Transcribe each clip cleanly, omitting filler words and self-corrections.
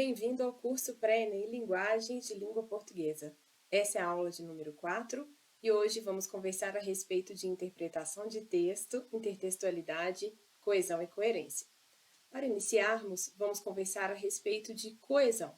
bem-vindo ao curso Pré-ENEM Linguagens de Língua Portuguesa. Essa é a aula de número 4 e hoje vamos conversar a respeito de interpretação de texto, intertextualidade, coesão e coerência. Para iniciarmos, vamos conversar a respeito de coesão.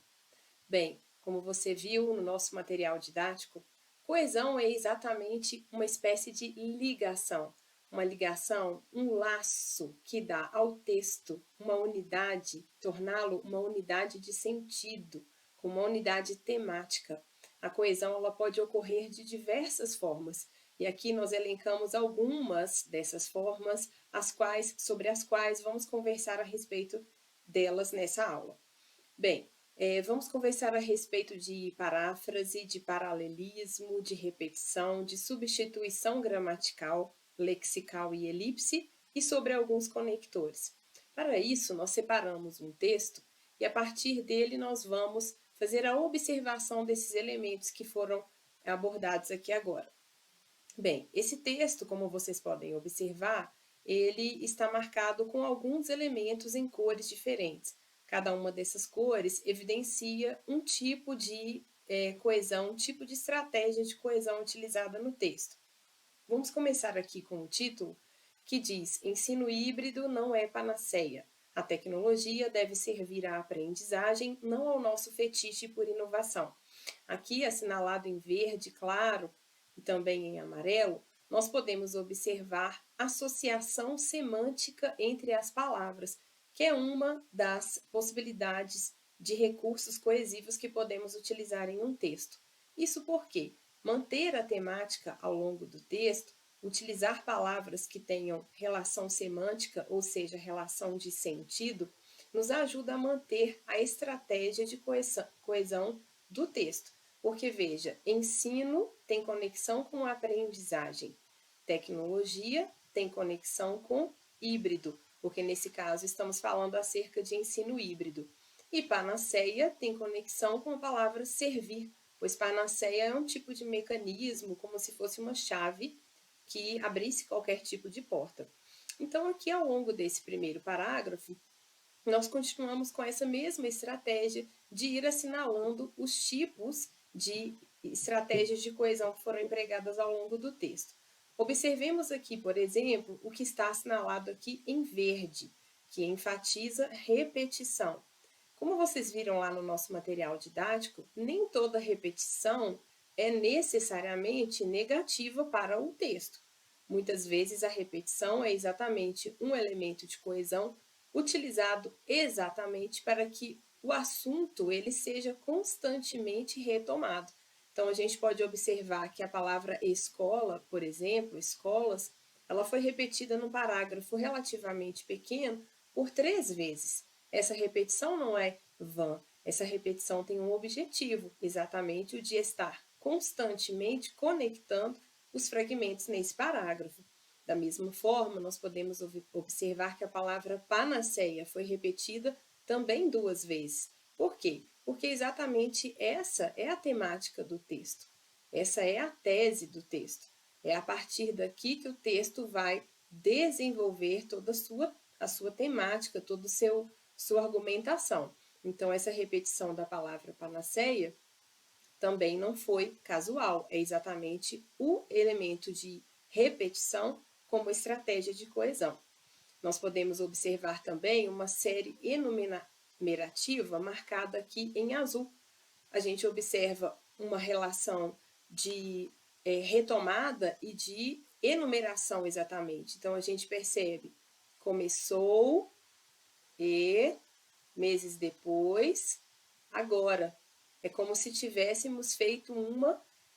Bem, como você viu no nosso material didático, coesão é exatamente uma espécie de ligação. Uma ligação, um laço que dá ao texto uma unidade, torná-lo uma unidade de sentido, com uma unidade temática. A coesão ela pode ocorrer de diversas formas, e aqui nós elencamos algumas dessas formas, sobre as quais vamos conversar a respeito delas nessa aula. Bem, vamos conversar a respeito de paráfrase, de paralelismo, de repetição, de substituição gramatical, lexical e elipse, e sobre alguns conectores. Para isso, nós separamos um texto e, a partir dele, nós vamos fazer a observação desses elementos que foram abordados aqui agora. Bem, esse texto, como vocês podem observar, ele está marcado com alguns elementos em cores diferentes. Cada uma dessas cores evidencia um tipo de coesão, um tipo de estratégia de coesão utilizada no texto. Vamos começar aqui com o título, que diz: Ensino híbrido não é panaceia. A tecnologia deve servir à aprendizagem, não ao nosso fetiche por inovação. Aqui, assinalado em verde claro e também em amarelo, nós podemos observar associação semântica entre as palavras, que é uma das possibilidades de recursos coesivos que podemos utilizar em um texto. Isso porque manter a temática ao longo do texto, utilizar palavras que tenham relação semântica, ou seja, relação de sentido, nos ajuda a manter a estratégia de coesão do texto. Porque, veja, ensino tem conexão com aprendizagem, tecnologia tem conexão com híbrido, porque nesse caso estamos falando acerca de ensino híbrido. E panaceia tem conexão com a palavra servir, pois panaceia é um tipo de mecanismo, como se fosse uma chave que abrisse qualquer tipo de porta. Então, aqui ao longo desse primeiro parágrafo, nós continuamos com essa mesma estratégia de ir assinalando os tipos de estratégias de coesão que foram empregadas ao longo do texto. Observemos aqui, por exemplo, o que está assinalado aqui em verde, que enfatiza repetição. Como vocês viram lá no nosso material didático, nem toda repetição é necessariamente negativa para o texto. Muitas vezes a repetição é exatamente um elemento de coesão utilizado exatamente para que o assunto ele seja constantemente retomado. Então, a gente pode observar que a palavra escola, por exemplo, escolas, ela foi repetida num parágrafo relativamente pequeno por 3 vezes. Essa repetição não é vã, essa repetição tem um objetivo, exatamente o de estar constantemente conectando os fragmentos nesse parágrafo. Da mesma forma, nós podemos observar que a palavra panaceia foi repetida também 2 vezes. Por quê? Porque exatamente essa é a temática do texto. Essa é a tese do texto. É a partir daqui que o texto vai desenvolver toda a sua temática, toda a sua argumentação. Então, essa repetição da palavra panaceia também não foi casual, é exatamente o elemento de repetição como estratégia de coesão. Nós podemos observar também uma série enumerativa marcada aqui em azul. A gente observa uma relação de retomada e de enumeração exatamente. Então, a gente percebe começou e meses depois, agora. É como se tivéssemos feito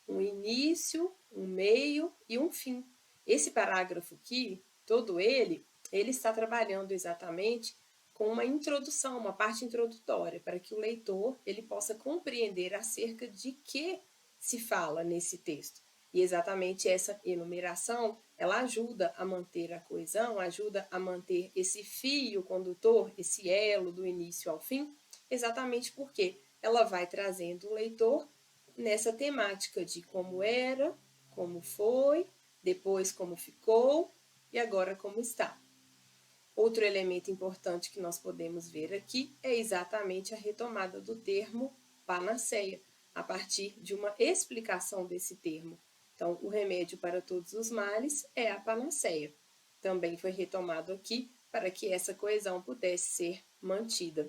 um início, um meio e um fim. Esse parágrafo aqui, todo ele está trabalhando exatamente com uma introdução, uma parte introdutória, para que o leitor ele possa compreender acerca de que se fala nesse texto. E exatamente essa enumeração, ela ajuda a manter a coesão, ajuda a manter esse fio condutor, esse elo do início ao fim, exatamente porque ela vai trazendo o leitor nessa temática de como era, como foi, depois como ficou e agora como está. Outro elemento importante que nós podemos ver aqui é exatamente a retomada do termo panaceia, a partir de uma explicação desse termo. Então, o remédio para todos os males é a panaceia. Também foi retomado aqui para que essa coesão pudesse ser mantida.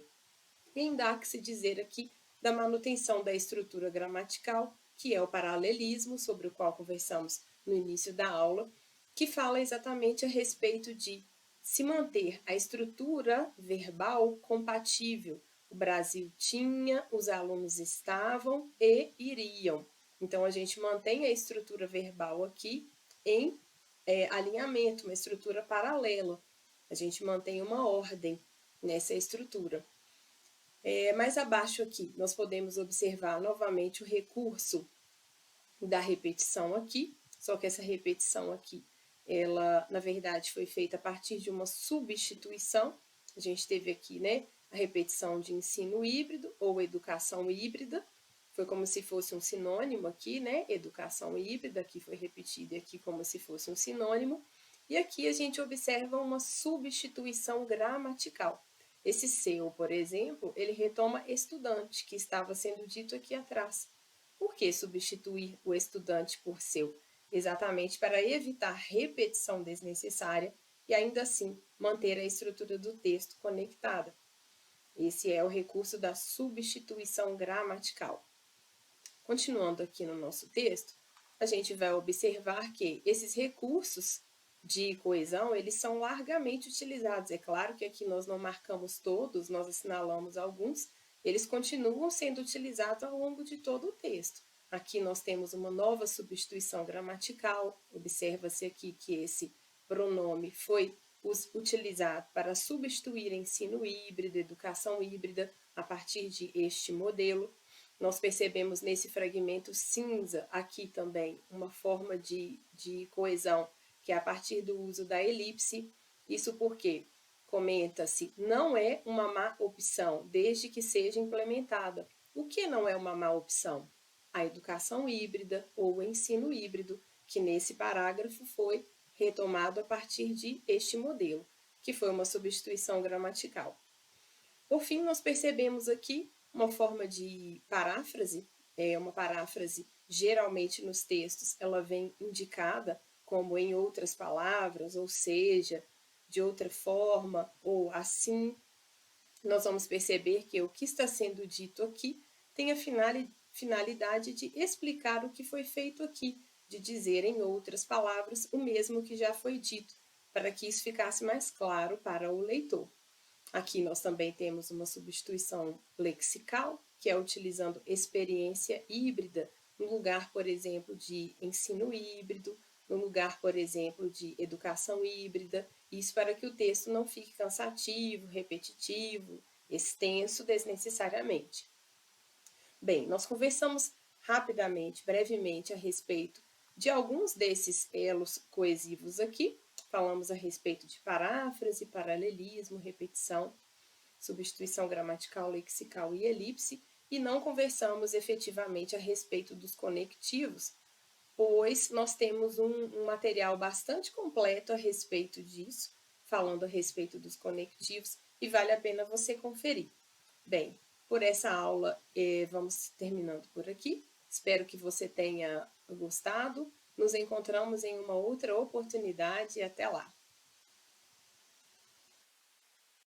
E ainda há que se dizer aqui da manutenção da estrutura gramatical, que é o paralelismo, sobre o qual conversamos no início da aula, que fala exatamente a respeito de se manter a estrutura verbal compatível. O Brasil tinha, os alunos estavam e iriam. Então, a gente mantém a estrutura verbal aqui em alinhamento, uma estrutura paralela. A gente mantém uma ordem nessa estrutura. Mais abaixo aqui, nós podemos observar novamente o recurso da repetição aqui, só que essa repetição aqui, ela, na verdade, foi feita a partir de uma substituição. A gente teve aqui, né, a repetição de ensino híbrido ou educação híbrida, foi como se fosse um sinônimo aqui, né, educação híbrida, aqui foi repetido e aqui como se fosse um sinônimo, e aqui a gente observa uma substituição gramatical. Esse seu, por exemplo, ele retoma estudante, que estava sendo dito aqui atrás. Por que substituir o estudante por seu? Exatamente para evitar repetição desnecessária e ainda assim manter a estrutura do texto conectada. Esse é o recurso da substituição gramatical. Continuando aqui no nosso texto, a gente vai observar que esses recursos de coesão, eles são largamente utilizados. É claro que aqui nós não marcamos todos, nós assinalamos alguns, eles continuam sendo utilizados ao longo de todo o texto. Aqui nós temos uma nova substituição gramatical, observa-se aqui que esse pronome foi utilizado para substituir ensino híbrido, educação híbrida, a partir de este modelo. Nós percebemos nesse fragmento cinza aqui também uma forma de coesão, que é a partir do uso da elipse. Isso porque, comenta-se, não é uma má opção, desde que seja implementada. O que não é uma má opção? A educação híbrida ou o ensino híbrido, que nesse parágrafo foi retomado a partir de este modelo, que foi uma substituição gramatical. Por fim, nós percebemos aqui uma forma de paráfrase, uma paráfrase geralmente nos textos, ela vem indicada como em outras palavras, ou seja, de outra forma, ou assim. Nós vamos perceber que o que está sendo dito aqui tem a finalidade de explicar o que foi feito aqui, de dizer em outras palavras o mesmo que já foi dito, para que isso ficasse mais claro para o leitor. Aqui nós também temos uma substituição lexical, que é utilizando experiência híbrida, no lugar, por exemplo, de ensino híbrido, no lugar, por exemplo, de educação híbrida, isso para que o texto não fique cansativo, repetitivo, extenso desnecessariamente. Bem, nós conversamos rapidamente, brevemente, a respeito de alguns desses elos coesivos aqui. Falamos a respeito de paráfrase, paralelismo, repetição, substituição gramatical, lexical e elipse, e não conversamos efetivamente a respeito dos conectivos, pois nós temos um material bastante completo a respeito disso, falando a respeito dos conectivos, e vale a pena você conferir. Bem, por essa aula vamos terminando por aqui. Espero que você tenha gostado. Nos encontramos em uma outra oportunidade e até lá!